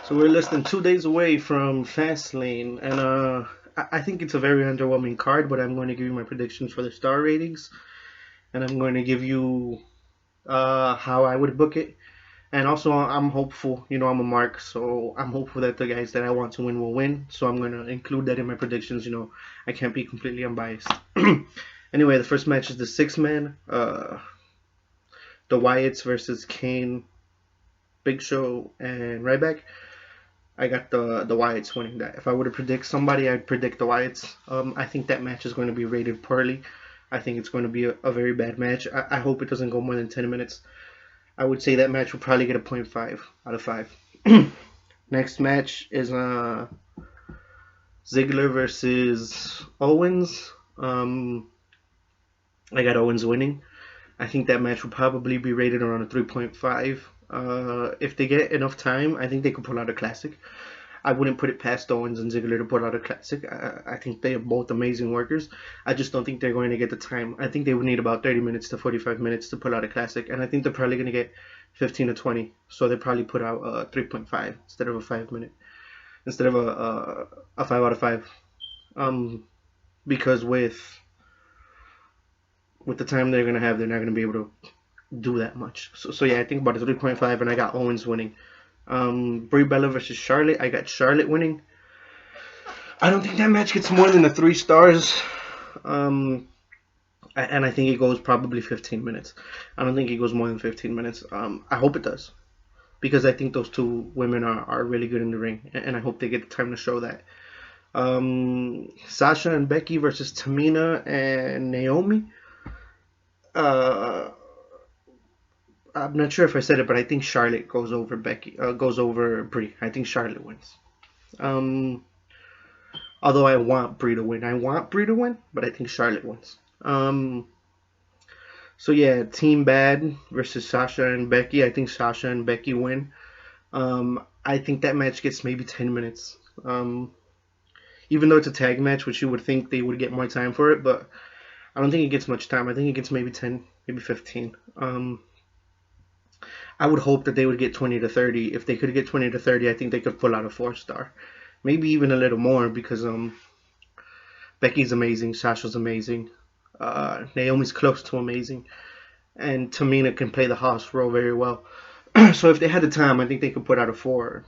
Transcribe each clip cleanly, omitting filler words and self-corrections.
So we're less than 2 days away from Fastlane, and I think it's a very underwhelming card. But I'm going to give you my predictions for the star ratings, and I'm going to give you how I would book it. And also, I'm hopeful. You know, I'm a mark, so I'm hopeful that the guys that I want to win will win. So I'm going to include that in my predictions. You know, I can't be completely unbiased. Anyway, the first match is the six man, the Wyatts versus Kane, Big Show, and Ryback. I got the Wyatts winning that. If I were to predict somebody, I'd predict the Wyatts. I think that match is going to be rated poorly. I think it's going to be a very bad match. I hope it doesn't go more than 10 minutes. I would say that match will probably get a point 0.5 out of 5. Next match is Ziggler versus Owens. I got Owens winning. I think that match will probably be rated around a 3.5. If they get enough time, I think they could pull out a classic. I wouldn't put it past Owens and Ziggler to put out a classic. I think they are both amazing workers. I just don't think they're going to get the time. I think they would need about 30 minutes to 45 minutes to put out a classic, and I think they're probably going to get 15 to 20. So they probably put out a 3.5 instead of a 5 minute, instead of a 5 out of 5. Because with the time they're going to have, they're not going to be able to do that much. So yeah, I think about a 3.5, and I got Owens winning. Brie Bella versus Charlotte. I got Charlotte winning. I don't think that match gets more than a 3 stars. And I think it goes probably 15 minutes. I don't think it goes more than 15 minutes. I hope it does, because I think those two women are really good in the ring, and I hope they get the time to show that. Sasha and Becky versus Tamina and Naomi. Uh, I'm not sure if I said it, but I think Charlotte goes over goes over Brie. I think Charlotte wins. Um, Although I want Brie to win. I want Brie to win, but I think Charlotte wins. So yeah, Team Bad versus Sasha and Becky. I think Sasha and Becky win. I think that match gets maybe 10 minutes. Even though it's a tag match, which you would think they would get more time for it, but I don't think it gets much time. I think it gets maybe 10, maybe 15. I would hope that they would get 20 to 30. If they could get 20 to 30, I think they could pull out a 4 star. Maybe even a little more, because Becky's amazing, Sasha's amazing, Naomi's close to amazing, and Tamina can play the house role very well. So if they had the time, I think they could put out a 4.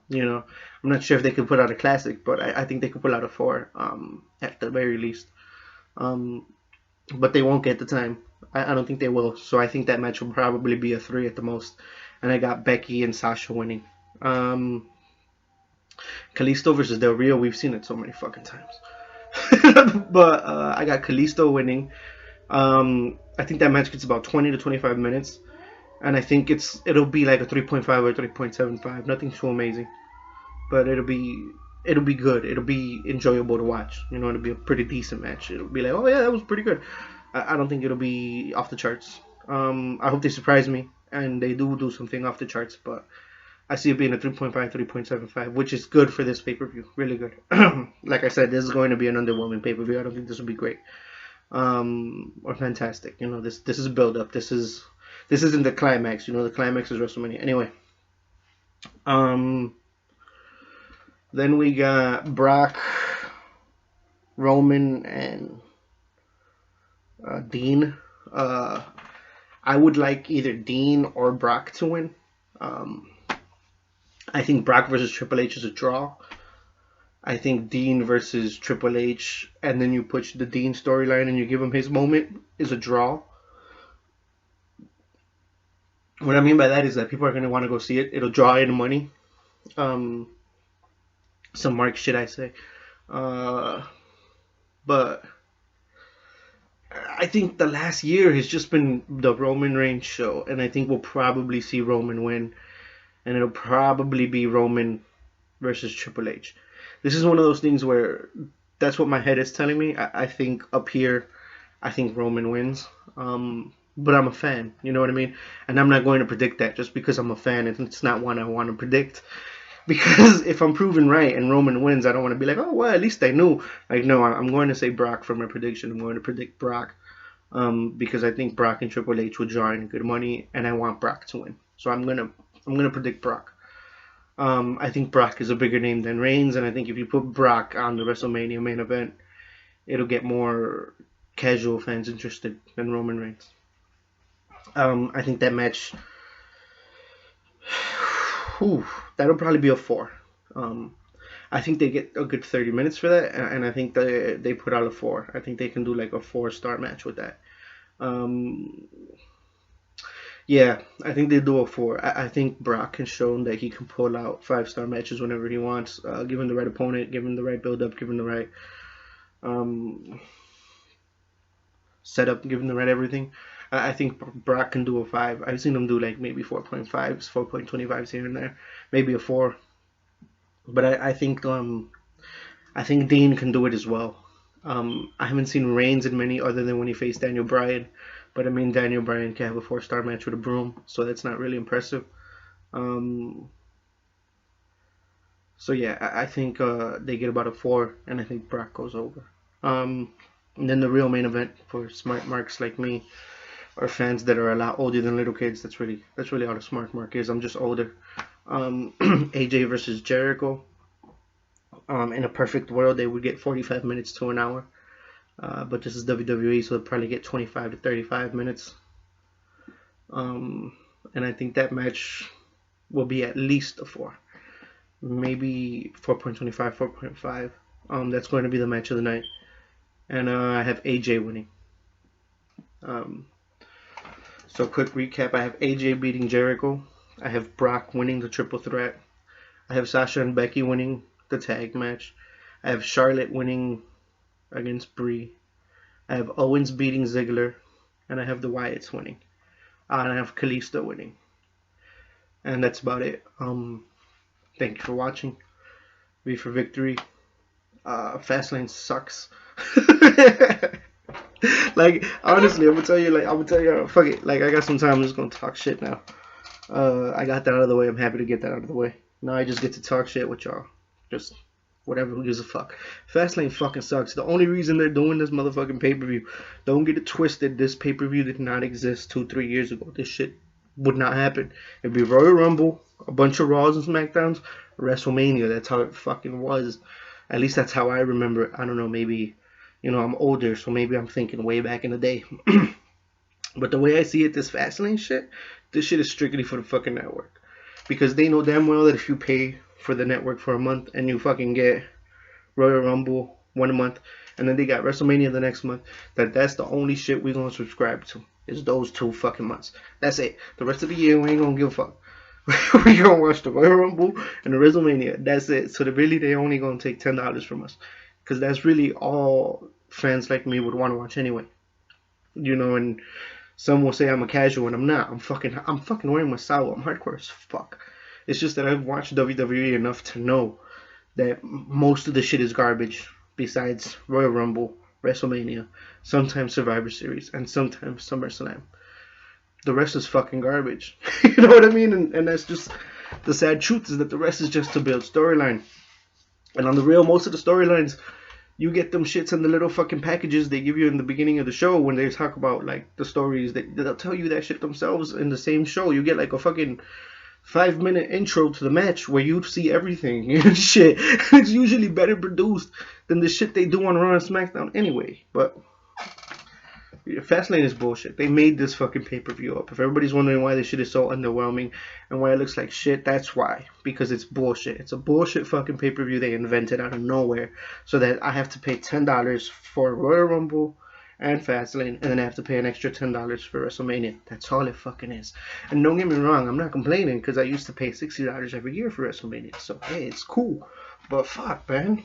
You know, I'm not sure if they could put out a classic, but I think they could put out a 4 at the very least. Um, but they won't get the time. I don't think they will. So I think that match will probably be a 3 at the most. And I got Becky and Sasha winning. Kalisto versus Del Rio, we've seen it so many fucking times. But I got Kalisto winning. I think that match gets about 20 to 25 minutes. And I think it'll be like a 3.5 or 3.75. Nothing too amazing. But it'll be good. It'll be enjoyable to watch. You know, it'll be a pretty decent match. It'll be like, oh yeah, that was pretty good. I don't think it'll be off the charts. I hope they surprise me and they do something off the charts. But I see it being a 3.5, 3.75, which is good for this pay per view. Really good. Like I said, this is going to be an underwhelming pay per view. I don't think this will be great or fantastic. You know, this is build up. This isn't the climax. You know, the climax is WrestleMania. Anyway, then we got Brock, Roman, and Dean. I would like either Dean or Brock to win. I think Brock versus Triple H is a draw. I think Dean versus Triple H, and then you push the Dean storyline and you give him his moment, is a draw. What I mean by that is that people are going to want to go see it. It'll draw in money. Some mark shit, I say. But I think the last year has just been the Roman Reigns show, and I think we'll probably see Roman win, and it'll probably be Roman versus Triple H. This is one of those things where that's what my head is telling me. I think up here, I think Roman wins. But I'm a fan, you know what I mean? And I'm not going to predict that just because I'm a fan. It's not one I want to predict. Because if I'm proven right and Roman wins, I don't want to be like, oh, well, at least I knew. Like, no, I'm going to say Brock for my prediction. I'm going to predict Brock because I think Brock and Triple H will draw in good money, and I want Brock to win. So I'm gonna predict Brock. I think Brock is a bigger name than Reigns, and I think if you put Brock on the WrestleMania main event, it'll get more casual fans interested than Roman Reigns. I think that match, whew, that'll probably be a 4. Um, I think they get a good 30 minutes for that, and I think they put out a 4. I think they can do like a 4-star match with that. Um, yeah, I think they do a 4. I think Brock has shown that he can pull out 5-star matches whenever he wants, given the right opponent, given the right build up, given the right um, setup, given the right everything. I think Brock can do a 5. I've seen him do like maybe 4.5s, 4.25s here and there, maybe a 4. But I think Dean can do it as well. I haven't seen Reigns in many other than when he faced Daniel Bryan, but I mean Daniel Bryan can have a 4-star match with a broom, so that's not really impressive. Um, so yeah, I think they get about a 4, and I think Brock goes over. And then the real main event for smart marks like me, or fans that are a lot older than little kids. That's really all the smart mark is. I'm just older. AJ versus Jericho. In a perfect world, they would get 45 minutes to an hour. But this is WWE, so they'll probably get 25 to 35 minutes. And I think that match will be at least a 4. Maybe 4.25, 4.5. That's going to be the match of the night. And I have AJ winning. Um, so quick recap, I have AJ beating Jericho. I have Brock winning the triple threat. I have Sasha and Becky winning the tag match. I have Charlotte winning against Brie. I have Owens beating Ziggler. And I have the Wyatts winning. And I have Kalisto winning. And that's about it. Thank you for watching. V for victory. Fastlane sucks. Like honestly, I'm gonna tell you, fuck it. Like I got some time. I'm just gonna talk shit now. I got that out of the way. I'm happy to get that out of the way. Now I just get to talk shit with y'all. Just whatever. Who gives a fuck? Fastlane fucking sucks. The only reason they're doing this motherfucking pay per view, don't get it twisted. This pay per view did not exist 2-3 years ago. This shit would not happen. It'd be Royal Rumble, a bunch of Raws and SmackDowns, WrestleMania. That's how it fucking was. At least that's how I remember it. I don't know, maybe, I'm older, so maybe I'm thinking way back in the day. But the way I see it, this this shit is strictly for the fucking network. Because they know damn well that if you pay for the network for a month and you fucking get Royal Rumble 1 month, and then they got WrestleMania the next month, that's the only shit we gonna subscribe to. Is those 2 fucking months. That's it. The rest of the year, we ain't gonna give a fuck. We gonna watch the Royal Rumble and the WrestleMania. That's it. So they only gonna take $10 from us, because that's really all fans like me would want to watch anyway. And some will say I'm a casual, and I'm not. I'm fucking wearing my style. I'm hardcore as fuck. It's just that I've watched WWE enough to know that most of the shit is garbage. Besides Royal Rumble, WrestleMania, sometimes Survivor Series, and sometimes SummerSlam. The rest is fucking garbage. You know what I mean? And that's just the sad truth, is that the rest is just to build storyline. And on the real, most of the storylines, you get them shits in the little fucking packages they give you in the beginning of the show when they talk about like the stories. They'll tell you that shit themselves in the same show. You get like a fucking 5-minute intro to the match where you see everything and shit. It's usually better produced than the shit they do on Raw and SmackDown anyway. But Fastlane is bullshit. They made this fucking pay-per-view up. If everybody's wondering why this shit is so underwhelming and why it looks like shit, that's why. Because it's bullshit. It's a bullshit fucking pay-per-view they invented out of nowhere, so that I have to pay $10 for Royal Rumble and Fastlane, and then I have to pay an extra $10 for WrestleMania. That's all it fucking is. And don't get me wrong, I'm not complaining, because I used to pay $60 every year for WrestleMania. So, hey, it's cool. But fuck, man.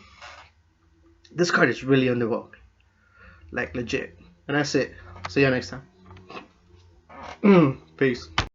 This card is really underwhelming. Like, legit. And that's it. See you next time. Peace.